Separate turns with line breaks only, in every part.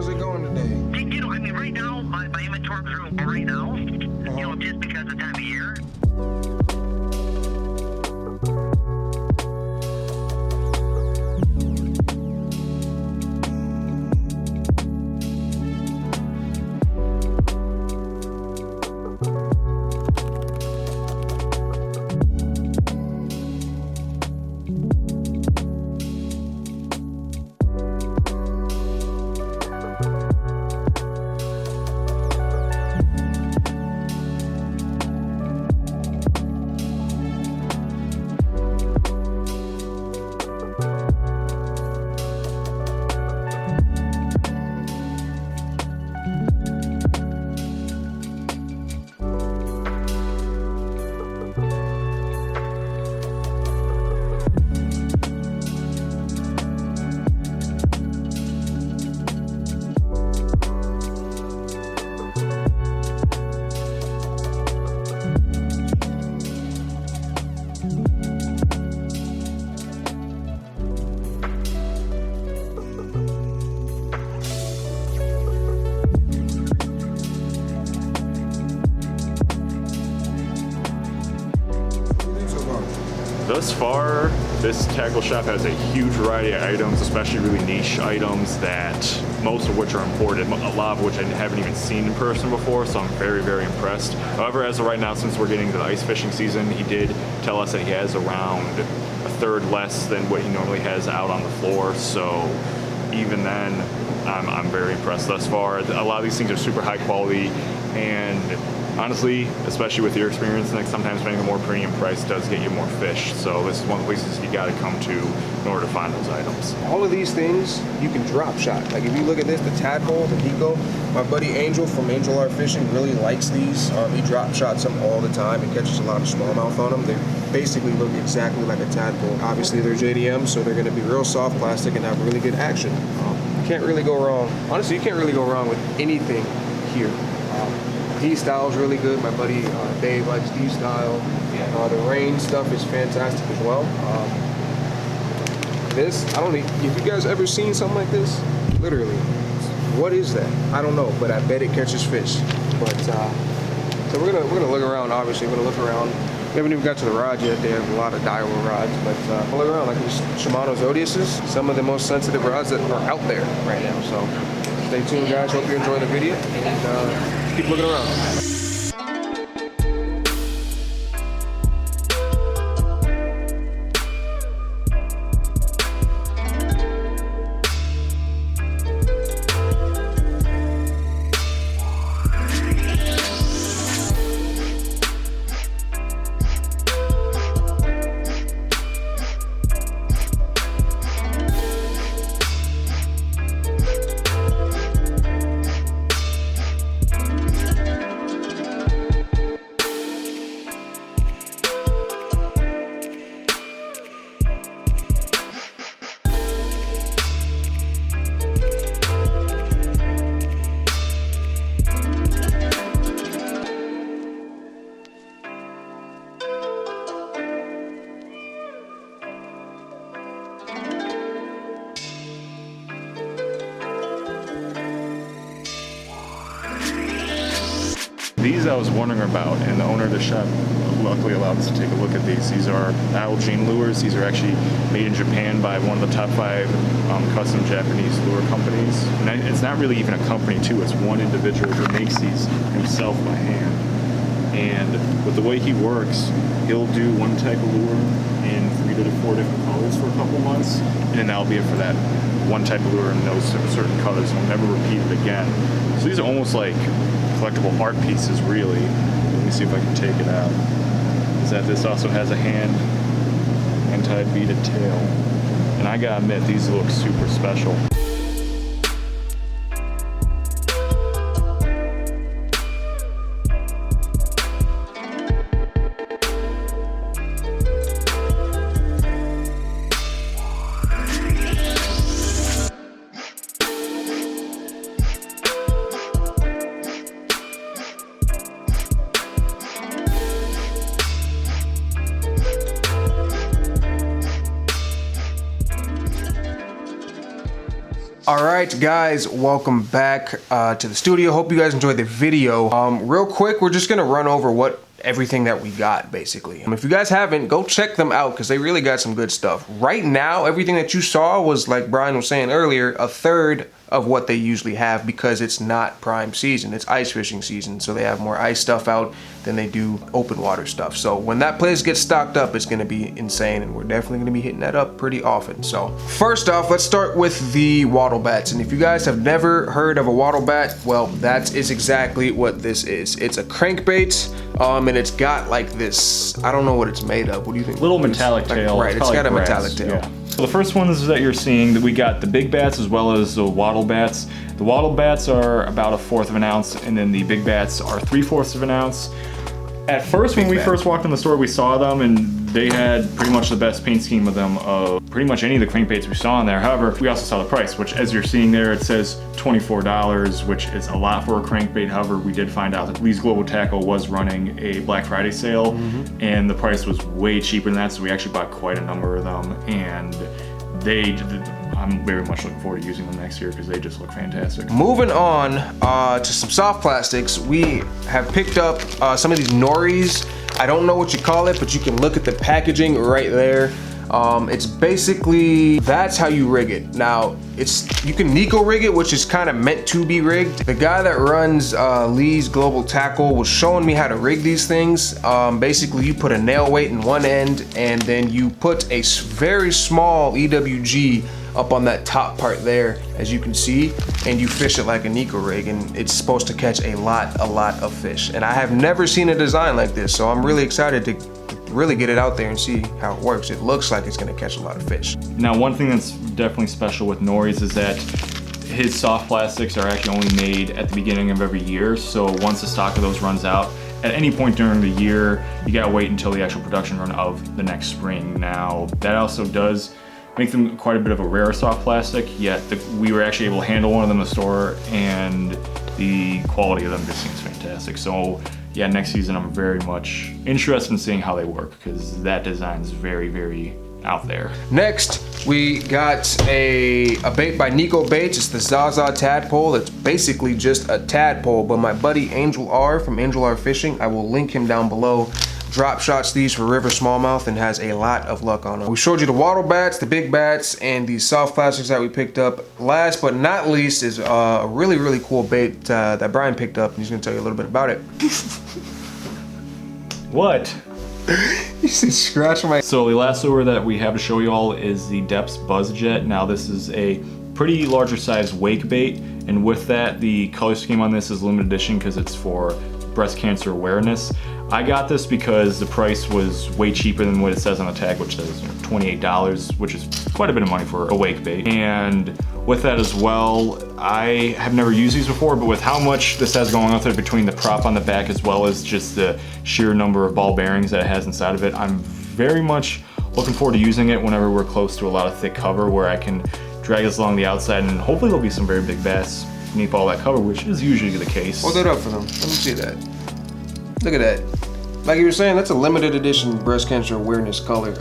How's it going today?
You know, I mean, right now, my inventory room right now, you know, just because of the time of year.
Thus far, this tackle shop has a huge variety of items, especially really niche items that most of which are imported, a lot of which I haven't even seen in person before, so I'm very, very impressed. However, as of right now, since we're getting to the ice fishing season, he did tell us that he has around a third less than what he normally has out on the floor, so even then, I'm very impressed thus far. A lot of these things are super high quality, and honestly, especially with your experience, like sometimes paying a more premium price does get you more fish. So this is one of the places you got to come to in order to find those items.
All of these things you can drop shot. Like if you look at this, the tadpole, the Pico, my buddy Angel from Angel Art Fishing really likes these. He drop shots them all the time and catches a lot of smallmouth on them. They basically look exactly like a tadpole. Obviously they're JDM, so they're going to be real soft plastic and have really good action. You can't really go wrong. Honestly, you can't really go wrong with anything here. D-Style is really good. My buddy Dave likes D-Style. The rain stuff is fantastic as well. This, I don't know, have you guys ever seen something like this? Literally, what is that? I don't know, but I bet it catches fish. But so we're gonna look around. Obviously, we're gonna look around. We haven't even got to the rod yet. They have a lot of Daiwa rods, but we'll look around like these Shimano Zodiases, some of the most sensitive rods that are out there right now. So stay tuned, guys. Hope you enjoy the video and keep looking around.
These I was wondering about, and the owner of the shop luckily allowed us to take a look at these. These are Algene lures. These are actually made in Japan by one of the top 5 custom Japanese lure companies. And it's not really even a company too, it's one individual who makes these himself by hand. And with the way he works, he'll do one type of lure in 3 to 4 different colors for a couple months, and then that'll be it for that one type of lure in those certain colors, and he'll never repeat it again. So these are almost like collectible art pieces, really. Let me see if I can take it out. Is that this also has a hand anti-beaded tail, and I gotta admit, these look super special.
All right, guys, welcome back to the studio. Hope you guys enjoyed the video. Real quick, we're just gonna run over everything that we got, basically. If you guys haven't, go check them out because they really got some good stuff. Right now, everything that you saw was, like Brian was saying earlier, a third of what they usually have because it's not prime season. It's ice fishing season, so they have more ice stuff out than they do open water stuff. So when that place gets stocked up, it's gonna be insane, and we're definitely gonna be hitting that up pretty often. So first off, let's start with the wattle bats. And if you guys have never heard of a wattle bat, well, that is exactly what this is. It's a crankbait, and it's got like this, I don't know what it's made of. What do you think?
Little metallic tail.
Right, it's got a metallic tail.
Yeah. So the first ones that you're seeing, that we got the big bats as well as the wattle bats. The wattle bats are about 1/4 of an ounce, and then the big bats are 3/4 of an ounce. At first, when we first walked in the store, we saw them, and they had pretty much the best paint scheme of them of pretty much any of the crankbaits we saw in there. However, we also saw the price, which, as you're seeing there, it says $24, which is a lot for a crankbait. However, we did find out that Lee's Global Tackle was running a Black Friday sale, and the price was way cheaper than that, so we actually bought quite a number of them, and I'm very much looking forward to using them next year because they just look fantastic. Moving on to some soft plastics, we have picked up some of these noris. I don't know what you call it, but you can look at the packaging right there. It's basically, that's how you rig it. Now, you can Nico rig it, which is kind of meant to be rigged. The guy that runs Lee's Global Tackle was showing me how to rig these things. Basically, you put a nail weight in one end, and then you put a very small EWG up on that top part there, as you can see, and you fish it like a Nico rig, and it's supposed to catch a lot of fish. And I have never seen a design like this, so I'm really excited to really get it out there and see how it works. It looks like it's gonna catch a lot of fish. Now, one thing that's definitely special with Nori's is that his soft plastics are actually only made at the beginning of every year, so once the stock of those runs out, at any point during the year, you gotta wait until the actual production run of the next spring. Now, that also does make them quite a bit of a rare soft plastic, yet we were actually able to handle one of them in the store, and the quality of them just seems fantastic. So yeah, next season I'm very much interested in seeing how they work because that design is very out there. Next, we got a bait by Nico Baits. It's the Zaza tadpole. It's basically just a tadpole, but my buddy Angel R from Angel R Fishing, I will link him down below, drop shots these for river smallmouth and has a lot of luck on them. We showed you the wattle bats, the big bats, and the soft plastics that we picked up. Last but not least is a really cool bait that Brian picked up, and he's gonna tell you a little bit about it. What? You see scratch my... So the last lure that we have to show you all is the Depths Buzz Jet. Now this is a pretty larger size wake bait, and with that, the color scheme on this is limited edition because it's for breast cancer awareness. I got this because the price was way cheaper than what it says on the tag, which says $28, which is quite a bit of money for a wake bait. And with that as well, I have never used these before, but with how much this has going on with it between the prop on the back as well as just the sheer number of ball bearings that it has inside of it, I'm very much looking forward to using it whenever we're close to a lot of thick cover where I can drag this along the outside, and hopefully there'll be some very big bass beneath all that cover, which is usually the case. Hold it up for them. Let me see that. Look at that. Like you were saying, that's a limited edition breast cancer awareness color.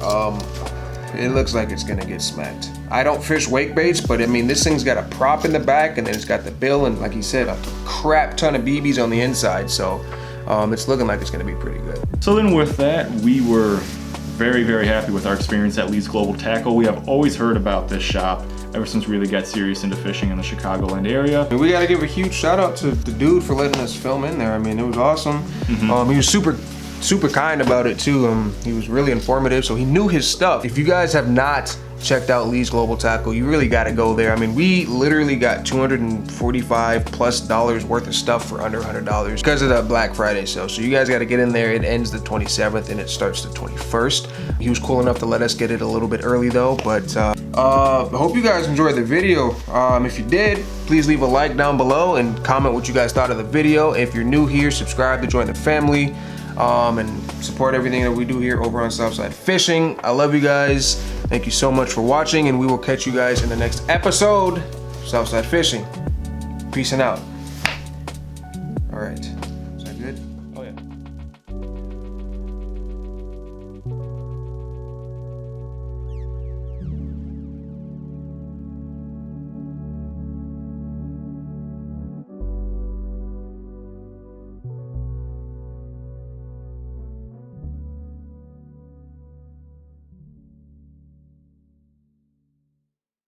It looks like it's gonna get smacked. I don't fish wake baits, but I mean, this thing's got a prop in the back, and then it's got the bill, and like he said, a crap ton of BBs on the inside. So it's looking like it's gonna be pretty good. So then with that, we were very happy with our experience at Lee's Global Tackle. We have always heard about this shop ever since we really got serious into fishing in the Chicagoland area. And we gotta give a huge shout out to the dude for letting us film in there. I mean, it was awesome. He was super kind about it too. He was really informative, so he knew his stuff. If you guys have not checked out Lee's Global Tackle, you really got to go there. I mean, we literally got $245+ worth of stuff for under $100 because of that Black Friday sale. So you guys got to get in there. It ends the 27th and it starts the 21st. He was cool enough to let us get it a little bit early though, but I hope you guys enjoyed the video. If you did, please leave a like down below and comment what you guys thought of the video. If you're new here, subscribe to join the family. And support everything that we do here over on Southside Fishing. I love you guys. Thank you so much for watching, and we will catch you guys in the next episode of Southside Fishing. Peace and out. All right.